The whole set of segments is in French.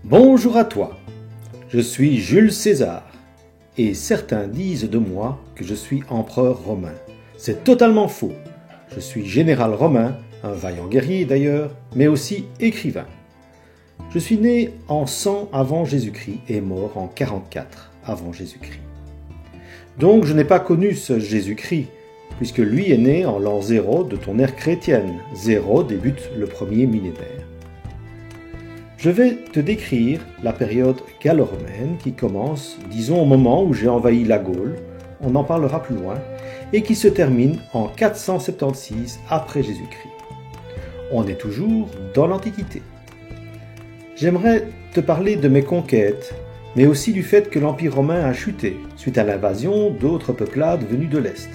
Bonjour à toi, je suis Jules César, et certains disent de moi que je suis empereur romain. C'est totalement faux. Je suis général romain, un vaillant guerrier d'ailleurs, mais aussi écrivain. Je suis né en 100 avant Jésus-Christ et mort en 44 avant Jésus-Christ. Donc je n'ai pas connu ce Jésus-Christ, puisque lui est né en l'an 0 de ton ère chrétienne. 0 débute le premier millénaire. Je vais te décrire la période gallo-romaine qui commence, disons, au moment où j'ai envahi la Gaule, on en parlera plus loin, et qui se termine en 476 après Jésus-Christ. On est toujours dans l'Antiquité. J'aimerais te parler de mes conquêtes, mais aussi du fait que l'Empire romain a chuté suite à l'invasion d'autres peuplades venues de l'Est.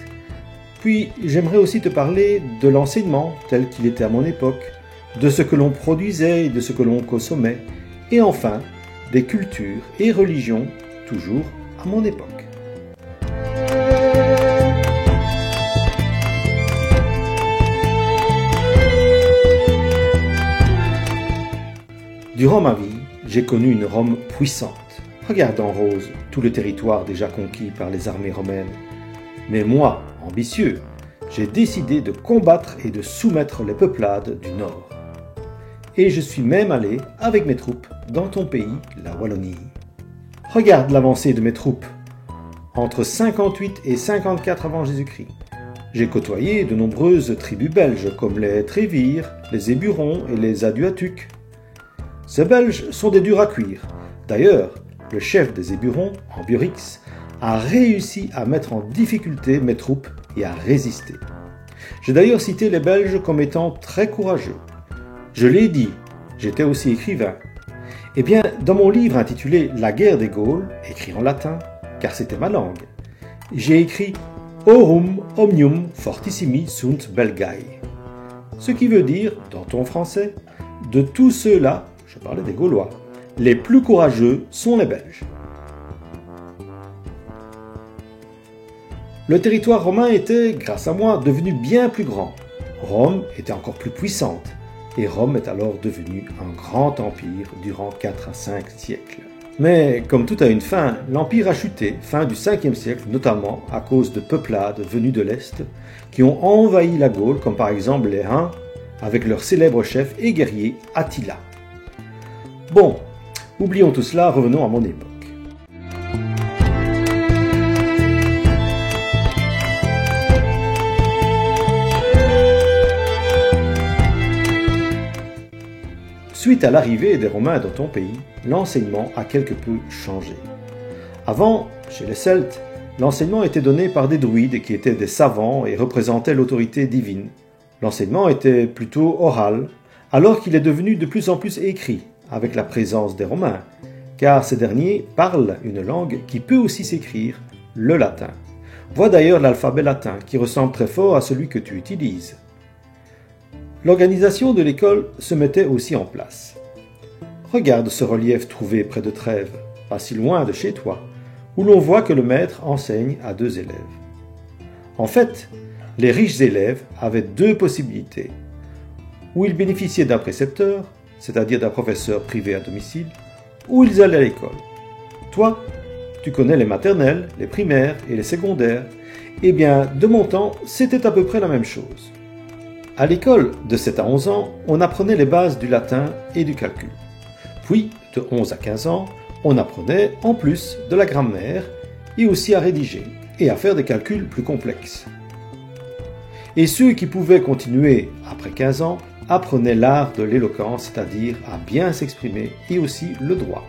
Puis j'aimerais aussi te parler de l'enseignement tel qu'il était à mon époque, de ce que l'on produisait et de ce que l'on consommait, et enfin des cultures et religions toujours à mon époque. Durant ma vie, j'ai connu une Rome puissante. Regarde en rose tout le territoire déjà conquis par les armées romaines. Mais moi, ambitieux, j'ai décidé de combattre et de soumettre les peuplades du Nord. Et je suis même allé, avec mes troupes, dans ton pays, la Wallonie. Regarde l'avancée de mes troupes. Entre 58 et 54 avant Jésus-Christ, j'ai côtoyé de nombreuses tribus belges comme les Trévires, les Éburons et les Aduatuques. Ces Belges sont des durs à cuire. D'ailleurs, le chef des Éburons, Ambiorix, a réussi à mettre en difficulté mes troupes et à résister. J'ai d'ailleurs cité les Belges comme étant très courageux. Je l'ai dit, j'étais aussi écrivain. Eh bien, dans mon livre intitulé « La guerre des Gaules », écrit en latin, car c'était ma langue, j'ai écrit « Aurum omnium fortissimi sunt Belgae », ce qui veut dire, dans ton français, « De tous ceux-là », je parlais des Gaulois, « les plus courageux sont les Belges ». Le territoire romain était, grâce à moi, devenu bien plus grand. Rome était encore plus puissante. Et Rome est alors devenue un grand empire durant 4 à 5 siècles. Mais comme tout a une fin, l'empire a chuté, fin du 5e siècle, notamment à cause de peuplades venues de l'Est, qui ont envahi la Gaule, comme par exemple les Huns, avec leur célèbre chef et guerrier Attila. Bon, oublions tout cela, revenons à mon époque. Suite à l'arrivée des Romains dans ton pays, l'enseignement a quelque peu changé. Avant, chez les Celtes, l'enseignement était donné par des druides qui étaient des savants et représentaient l'autorité divine. L'enseignement était plutôt oral, alors qu'il est devenu de plus en plus écrit, avec la présence des Romains, car ces derniers parlent une langue qui peut aussi s'écrire, le latin. Vois d'ailleurs l'alphabet latin, qui ressemble très fort à celui que tu utilises. L'organisation de l'école se mettait aussi en place. Regarde ce relief trouvé près de Trèves, pas si loin de chez toi, où l'on voit que le maître enseigne à 2 élèves. En fait, les riches élèves avaient 2 possibilités. Ou ils bénéficiaient d'un précepteur, c'est-à-dire d'un professeur privé à domicile, ou ils allaient à l'école. Toi, tu connais les maternelles, les primaires et les secondaires. Eh bien, de mon temps, c'était à peu près la même chose. À l'école, de 7 à 11 ans, on apprenait les bases du latin et du calcul. Puis, de 11 à 15 ans, on apprenait en plus de la grammaire et aussi à rédiger et à faire des calculs plus complexes. Et ceux qui pouvaient continuer après 15 ans apprenaient l'art de l'éloquence, c'est-à-dire à bien s'exprimer et aussi le droit.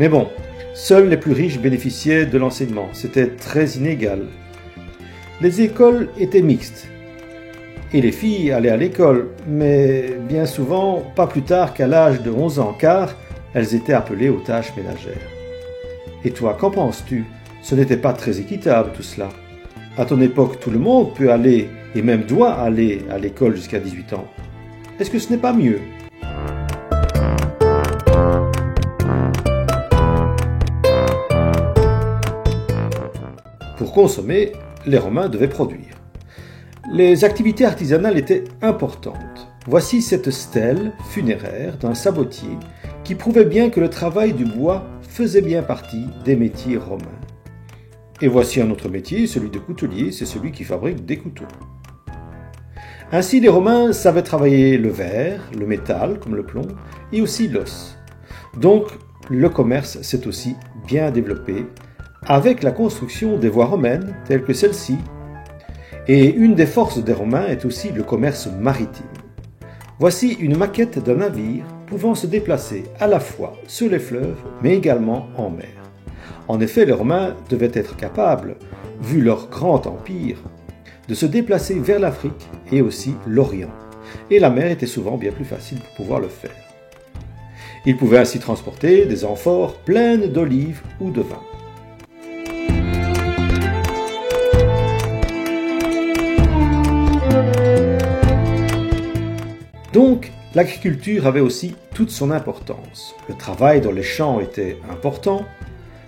Mais bon, seuls les plus riches bénéficiaient de l'enseignement, c'était très inégal. Les écoles étaient mixtes. Et les filles allaient à l'école, mais bien souvent pas plus tard qu'à l'âge de 11 ans, car elles étaient appelées aux tâches ménagères. Et toi, qu'en penses-tu? Ce n'était pas très équitable tout cela. À ton époque, tout le monde peut aller, et même doit aller à l'école jusqu'à 18 ans. Est-ce que ce n'est pas mieux? Pour consommer, les Romains devaient produire. Les activités artisanales étaient importantes. voici cette stèle funéraire d'un sabotier qui prouvait bien que le travail du bois faisait bien partie des métiers romains. Et voici un autre métier, celui de coutelier, c'est celui qui fabrique des couteaux. Ainsi, les Romains savaient travailler le verre, le métal, comme le plomb, et aussi l'os. Donc, le commerce s'est aussi bien développé avec la construction des voies romaines, telles que celle-ci. Et une des forces des Romains est aussi le commerce maritime. Voici une maquette d'un navire pouvant se déplacer à la fois sur les fleuves, mais également en mer. En effet, les Romains devaient être capables, vu leur grand empire, de se déplacer vers l'Afrique et aussi l'Orient. Et la mer était souvent bien plus facile pour pouvoir le faire. Ils pouvaient ainsi transporter des amphores pleines d'olives ou de vin. Donc, l'agriculture avait aussi toute son importance. Le travail dans les champs était important.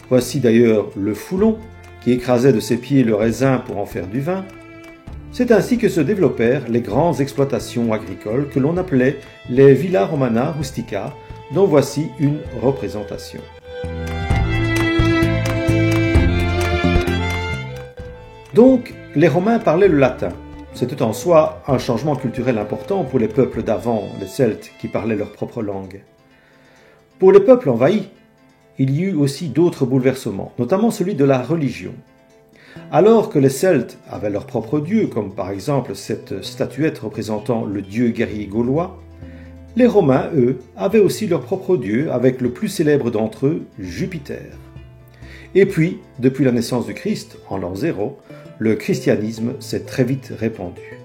Voici d'ailleurs le foulon qui écrasait de ses pieds le raisin pour en faire du vin. C'est ainsi que se développèrent les grandes exploitations agricoles que l'on appelait les villa romana rustica, dont voici une représentation. Donc, les Romains parlaient le latin. C'était en soi un changement culturel important pour les peuples d'avant, les Celtes, qui parlaient leur propre langue. Pour les peuples envahis, il y eut aussi d'autres bouleversements, notamment celui de la religion. Alors que les Celtes avaient leur propre dieu, comme par exemple cette statuette représentant le dieu guerrier gaulois, les Romains, eux, avaient aussi leur propre dieu, avec le plus célèbre d'entre eux, Jupiter. Et puis, depuis la naissance du Christ, en l'an 0, le christianisme s'est très vite répandu.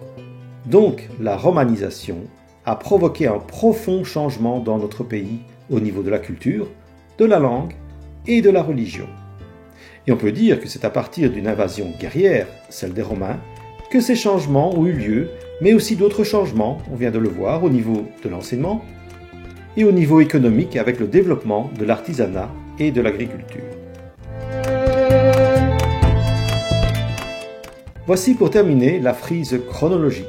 Donc, la romanisation a provoqué un profond changement dans notre pays au niveau de la culture, de la langue et de la religion. Et on peut dire que c'est à partir d'une invasion guerrière, celle des Romains, que ces changements ont eu lieu, mais aussi d'autres changements, on vient de le voir, au niveau de l'enseignement et au niveau économique avec le développement de l'artisanat et de l'agriculture. Voici pour terminer la frise chronologique,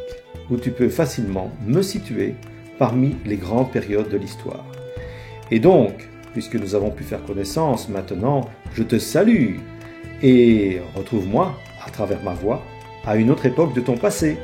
où tu peux facilement me situer parmi les grandes périodes de l'histoire. Et donc, puisque nous avons pu faire connaissance, maintenant, je te salue et retrouve-moi, à travers ma voix, à une autre époque de ton passé.